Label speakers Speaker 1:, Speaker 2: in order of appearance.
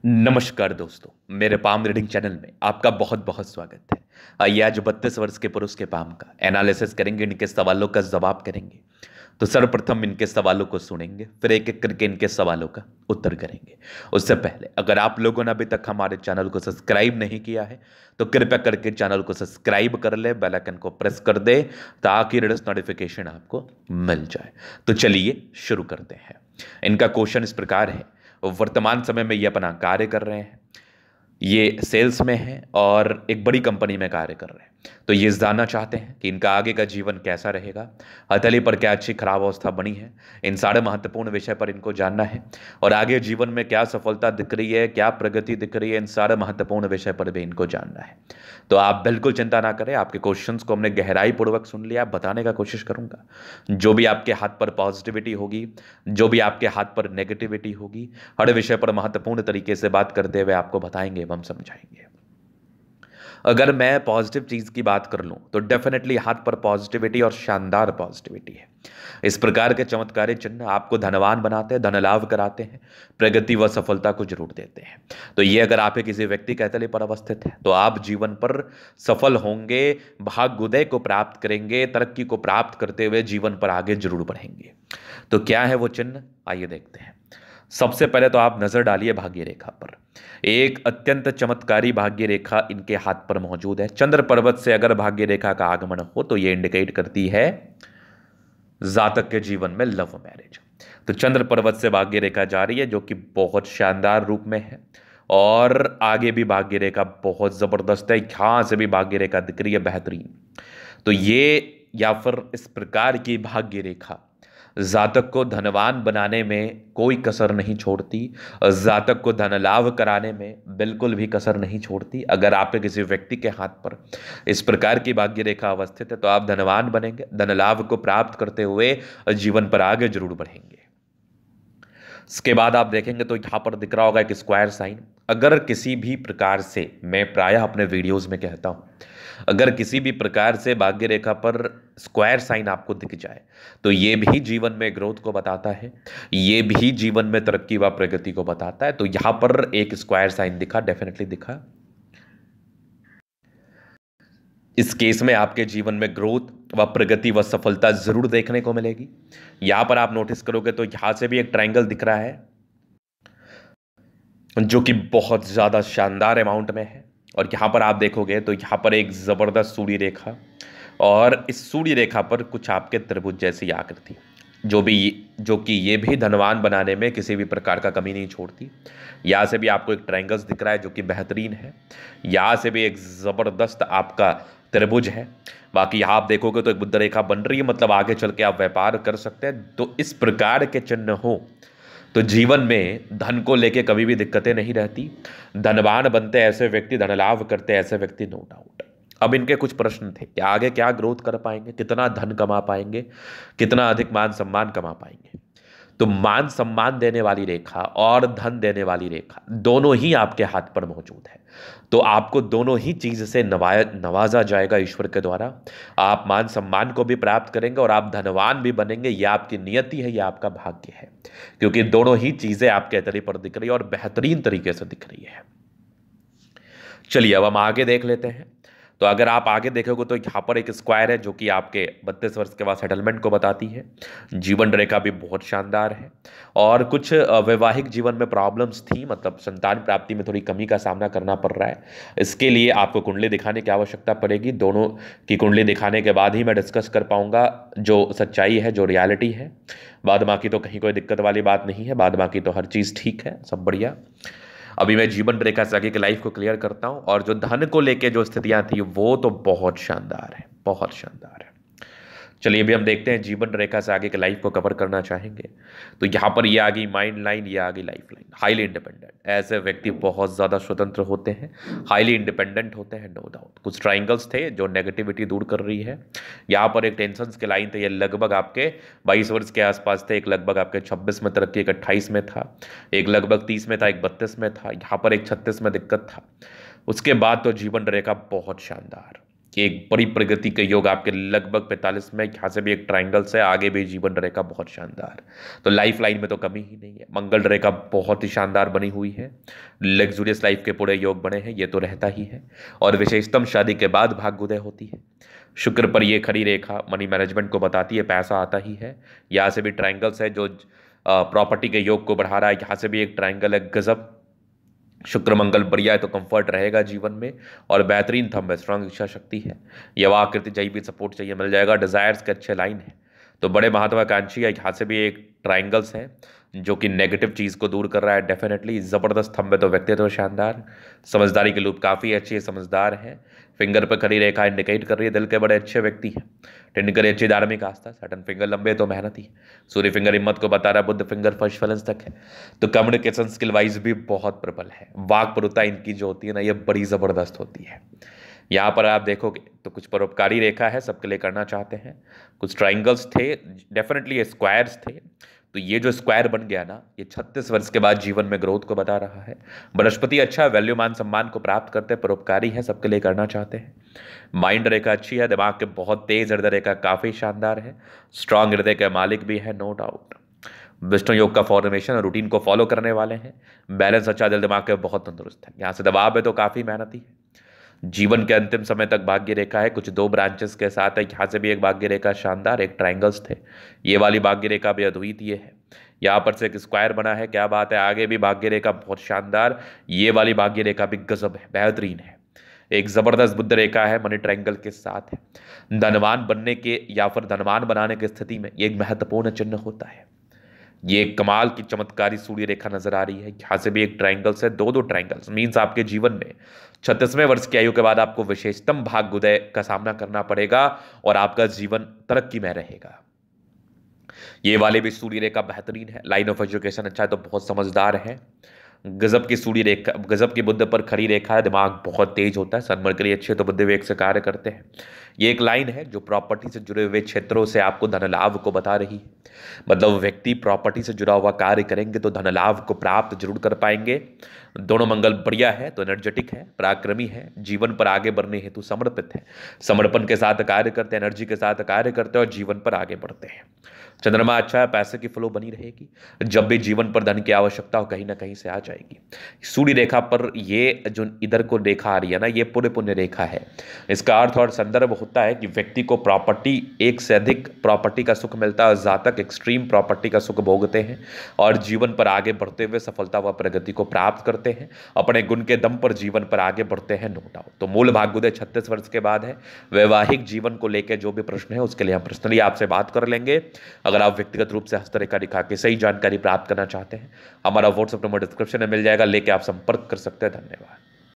Speaker 1: नमस्कार दोस्तों, मेरे पाम रीडिंग चैनल में आपका बहुत बहुत स्वागत है। आइए आज 32 वर्ष के पुरुष के पाम का एनालिसिस करेंगे, इनके सवालों का जवाब करेंगे। तो सर्वप्रथम इनके सवालों को सुनेंगे, फिर एक एक करके इनके सवालों का उत्तर करेंगे। उससे पहले अगर आप लोगों ने अभी तक हमारे चैनल को सब्सक्राइब नहीं किया है तो कृपया करके चैनल को सब्सक्राइब कर ले, बेल आइकन को प्रेस कर दे ताकि लेटेस्ट नोटिफिकेशन आपको मिल जाए। तो चलिए शुरू करते हैं। इनका क्वेश्चन इस प्रकार है, वर्तमान समय में ये अपना कार्य कर रहे हैं, ये सेल्स में हैं और एक बड़ी कंपनी में कार्य कर रहे हैं। तो ये जानना चाहते हैं कि इनका आगे का जीवन कैसा रहेगा, हथेली पर क्या अच्छी खराब अवस्था बनी है, इन सारे महत्वपूर्ण विषय पर इनको जानना है। और आगे जीवन में क्या सफलता दिख रही है, क्या प्रगति दिख रही है, इन सारे महत्वपूर्ण विषय पर भी इनको जानना है। तो आप बिल्कुल चिंता ना करें, आपके क्वेश्चंस को हमने गहराई पूर्वक सुन लिया, बताने का कोशिश करूंगा। जो भी आपके हाथ पर पॉजिटिविटी होगी, जो भी आपके हाथ पर नेगेटिविटी होगी, हर विषय पर महत्वपूर्ण तरीके से बात करते हुए आपको बताएंगे एवं समझाएंगे। अगर मैं पॉजिटिव चीज की बात कर लूं तो डेफिनेटली हाथ पर पॉजिटिविटी और शानदार पॉजिटिविटी है। इस प्रकार के चमत्कारी चिन्ह आपको धनवान बनाते हैं, धन लाभ कराते हैं, प्रगति व सफलता को जरूर देते हैं। तो ये अगर आप किसी व्यक्ति के हथेली पर अवस्थित है तो आप जीवन पर सफल होंगे, भाग्योदय को प्राप्त करेंगे, तरक्की को प्राप्त करते हुए जीवन पर आगे जरूर बढ़ेंगे। तो क्या है वो चिन्ह, आइए देखते हैं। सबसे पहले तो आप नजर डालिए भाग्य रेखा पर। एक अत्यंत चमत्कारी भाग्य रेखा इनके हाथ पर मौजूद है। चंद्र पर्वत से अगर भाग्य रेखा का आगमन हो तो यह इंडिकेट करती है जातक के जीवन में लव मैरिज। तो चंद्र पर्वत से भाग्य रेखा जा रही है जो कि बहुत शानदार रूप में है, और आगे भी भाग्य रेखा बहुत जबरदस्त है, यहां से भी भाग्य रेखा दिख रही है बेहतरीन। तो ये या फिर इस प्रकार की भाग्य रेखा जातक को धनवान बनाने में कोई कसर नहीं छोड़ती, जातक को धन लाभ कराने में बिल्कुल भी कसर नहीं छोड़ती। अगर आपके किसी व्यक्ति के हाथ पर इस प्रकार की भाग्य रेखा अवस्थित है तो आप धनवान बनेंगे, धन लाभ को प्राप्त करते हुए जीवन पर आगे जरूर बढ़ेंगे। इसके बाद आप देखेंगे तो यहां पर दिख रहा होगा एक स्क्वायर साइन। अगर किसी भी प्रकार से, मैं प्रायः अपने वीडियोस में कहता हूं, अगर किसी भी प्रकार से भाग्य रेखा पर स्क्वायर साइन आपको दिख जाए तो ये भी जीवन में ग्रोथ को बताता है, ये भी जीवन में तरक्की व प्रगति को बताता है। तो यहां पर एक स्क्वायर साइन दिखा, डेफिनेटली दिखा। इस केस में आपके जीवन में ग्रोथ व प्रगति व सफलता जरूर देखने को मिलेगी। यहां पर आप नोटिस करोगे तो यहां से भी एक ट्रायंगल दिख रहा है जो कि बहुत ज्यादा शानदार अमाउंट में है। और यहां पर आप देखोगे तो यहां पर एक जबरदस्त सूर्य रेखा, और इस सूर्य रेखा पर कुछ आपके त्रिभुज जैसी आकृति जो कि ये भी धनवान बनाने में किसी भी प्रकार का कमी नहीं छोड़ती। यहाँ से भी आपको एक ट्रायंगल्स दिख रहा है जो कि बेहतरीन है, यहाँ से भी एक ज़बरदस्त आपका त्रिभुज है। बाकी यहाँ आप देखोगे तो एक बुद्ध रेखा बन रही है, मतलब आगे चल के आप व्यापार कर सकते हैं। तो इस प्रकार के चिन्ह हो तो जीवन में धन को लेके कभी भी दिक्कतें नहीं रहती। धनवान बनते ऐसे व्यक्ति, धन लाभ करते ऐसे व्यक्ति, नो डाउट। अब इनके कुछ प्रश्न थे कि आगे क्या ग्रोथ कर पाएंगे, कितना धन कमा पाएंगे, कितना अधिक मान सम्मान कमा पाएंगे। तो मान सम्मान देने वाली रेखा और धन देने वाली रेखा दोनों ही आपके हाथ पर मौजूद है। तो आपको दोनों ही चीज से नवाजा जाएगा ईश्वर के द्वारा। आप मान सम्मान को भी प्राप्त करेंगे और आप धनवान भी बनेंगे। यह आपकी नियति है, यह आपका भाग्य है, क्योंकि दोनों ही चीजें आपके हथेली पर दिख रही है और बेहतरीन तरीके से दिख रही है। चलिए अब हम आगे देख लेते हैं। तो अगर आप आगे देखोगे तो यहाँ पर एक स्क्वायर है जो कि आपके 32 वर्ष के बाद सेटलमेंट को बताती है। जीवन रेखा भी बहुत शानदार है, और कुछ वैवाहिक जीवन में प्रॉब्लम्स थी, मतलब संतान प्राप्ति में थोड़ी कमी का सामना करना पड़ रहा है। इसके लिए आपको कुंडली दिखाने की आवश्यकता पड़ेगी। दोनों की कुंडली दिखाने के बाद ही मैं डिस्कस कर पाऊंगा जो सच्चाई है, जो रियलिटी है। बाद बाकी तो कहीं कोई दिक्कत वाली बात नहीं है, बाद बाकी तो हर चीज़ ठीक है, सब बढ़िया। अभी मैं जीवन रेखा से आगे की लाइफ को क्लियर करता हूं, और जो धन को लेके जो स्थितियां थी वो तो बहुत शानदार है, बहुत शानदार है। चलिए अभी हम देखते हैं जीवन रेखा से आगे की लाइफ को कवर करना चाहेंगे। तो यहाँ पर ये आ गई माइंड लाइन, ये आ गई लाइफ लाइन। हाईली इंडिपेंडेंट, ऐसे व्यक्ति बहुत ज़्यादा स्वतंत्र होते हैं, हाईली इंडिपेंडेंट होते हैं, नो डाउट। कुछ ट्राइंगल्स थे जो नेगेटिविटी दूर कर रही है। यहाँ पर एक टेंशन के लाइन थे, ये लगभग आपके 22 वर्ष के आसपास थे। एक लगभग आपके 26 में तरक्की, एक 28 में था, एक लगभग 30 में था, एक 32 में था, यहाँ पर एक 36 में दिक्कत था। उसके बाद तो जीवन रेखा बहुत शानदार। एक बड़ी प्रगति के योग आपके लगभग 45 में, यहाँ से भी एक ट्राइंगल से आगे भी जीवन रेखा बहुत शानदार। तो लाइफ लाइन में तो कमी ही नहीं है। मंगल रेखा बहुत ही शानदार बनी हुई है। लग्जूरियस लाइफ के पूरे योग बने हैं, ये तो रहता ही है। और विशेषतम शादी के बाद भाग्योदय होती है। शुक्र पर ये खड़ी रेखा मनी मैनेजमेंट को बताती है, पैसा आता ही है। यहाँ से भी ट्राइंगल्स है जो प्रॉपर्टी के योग को बढ़ा रहा है। यहाँ से भी एक ट्राइंगल है, गजब। शुक्र मंगल बढ़िया है तो कंफर्ट रहेगा जीवन में। और बेहतरीन थंब है, स्ट्रांग इच्छा शक्ति है। यवा आकृति चाहिए भी सपोर्ट चाहिए मिल जाएगा। डिजायर्स के अच्छे लाइन है, तो बड़े महत्वाकांक्षी है। यहाँ से भी एक ट्राइंगल्स है जो कि नेगेटिव चीज़ को दूर कर रहा है। डेफिनेटली ज़बरदस्त थंब है, तो व्यक्तित्व शानदार। समझदारी के लूप काफ़ी अच्छी है, समझदार है। फिंगर पर खड़ी रेखा इंडिकेट कर रही है दिल के बड़े अच्छे व्यक्ति हैं। टिंडकर अच्छी धार्मिक आस्था, सटन फिंगर लंबे तो मेहनती। सूर्य फिंगर हिम्मत को बता रहा है, बुद्ध फिंगर फर्स्ट फैलेंस तक है। तो कम्युनिकेशन स्किल वाइज भी बहुत प्रबल है। वाक्पटुता इनकी जो होती है ना, ये बड़ी ज़बरदस्त होती है। यहाँ पर आप देखोगे तो कुछ परोपकारी रेखा है, सबके लिए करना चाहते हैं। कुछ ट्राइंगल्स थे, डेफिनेटली स्क्वायर्स थे। तो ये जो स्क्वायर बन गया ना, ये 36 वर्ष के बाद जीवन में ग्रोथ को बता रहा है। बृहस्पति अच्छा वैल्यू मान सम्मान को प्राप्त करते हैं, परोपकारी है, सबके लिए करना चाहते हैं। माइंड रेखा अच्छी है, दिमाग के बहुत तेज। हृदय रेखा काफ़ी शानदार है, स्ट्रांग हृदय के मालिक भी है, नो डाउट। विष्णु योग का फॉर्मेशन और रूटीन को फॉलो करने वाले हैं। बैलेंस अच्छा, दिल दिमाग के बहुत तंदुरुस्त है। यहाँ से दबाव है तो काफ़ी मेहनती है। जीवन के अंतिम समय तक भाग्य रेखा है, कुछ 2 ब्रांचेस के साथ है। यहाँ से भी एक भाग्य रेखा शानदार, एक ट्राइंगल्स थे। ये वाली भाग्य रेखा भी अद्वितीय है। यहाँ पर से एक स्क्वायर बना है, क्या बात है। आगे भी भाग्य रेखा बहुत शानदार। ये वाली भाग्य रेखा भी गजब है, बेहतरीन है। एक जबरदस्त बुद्ध रेखा है, मनी ट्रायंगल के साथ है। धनवान बनने के या फिर धनवान बनाने की स्थिति में ये एक महत्वपूर्ण चिन्ह होता है। ये एक कमाल की चमत्कारी सूर्य रेखा नजर आ रही है। यहाँ से भी एक ट्राइंगल्स है, दो ट्राइंगल्स मीन्स आपके जीवन में 36वें वर्ष की आयु के बाद आपको विशेषतम भाग्योदय का सामना करना पड़ेगा और आपका जीवन तरक्की में रहेगा। ये वाले भी सूर्य रेखा बेहतरीन है। लाइन ऑफ एजुकेशन अच्छा है, तो बहुत समझदार है। गजब की सूर्य रेखा, गजब की बुद्ध पर खड़ी रेखा है। दिमाग बहुत तेज होता है, सन्मर्करी अच्छे तो बुद्ध वेग से कार्य करते हैं। ये एक लाइन है जो प्रॉपर्टी से जुड़े हुए क्षेत्रों से आपको धन लाभ को बता रही है। मतलब व्यक्ति प्रॉपर्टी से जुड़ा हुआ कार्य करेंगे तो धन लाभ को प्राप्त जरूर कर पाएंगे। दोनों मंगल बढ़िया है, तो एनर्जेटिक है, पराक्रमी है, जीवन पर आगे बढ़ने हेतु समर्पित है। समर्पण के साथ कार्य करते हैं, एनर्जी के साथ कार्य करते हैं और जीवन पर आगे बढ़ते हैं। चंद्रमा अच्छा है, पैसे की फ्लो बनी रहेगी। जब भी जीवन पर धन की आवश्यकता हो, कहीं ना कहीं से आ जाएगी। सूर्य रेखा पर ये जो इधर को रेखा आ रही है ना, ये पूरे पुण्य रेखा है। इसका अर्थ और संदर्भ होता है कि व्यक्ति को प्रॉपर्टी, एक से अधिक प्रॉपर्टी का सुख मिलता है। जातक एक्सट्रीम प्रॉपर्टी का सुख भोगते हैं और जीवन पर आगे बढ़ते हुए सफलता व प्रगति को प्राप्त करते हैं। अपने गुण के दम पर जीवन पर आगे बढ़ते हैं, नो डाउट। तो मूल भाग्योदय 36 वर्ष के बाद है। वैवाहिक जीवन को लेकर जो भी प्रश्न है उसके लिए हम पर्सनली आपसे बात कर लेंगे। अगर आप व्यक्तिगत रूप से हस्तरेखा दिखा के सही जानकारी प्राप्त करना चाहते हैं, हमारा व्हाट्सएप नंबर डिस्क्रिप्शन में मिल जाएगा, लेके आप संपर्क कर सकते हैं। धन्यवाद।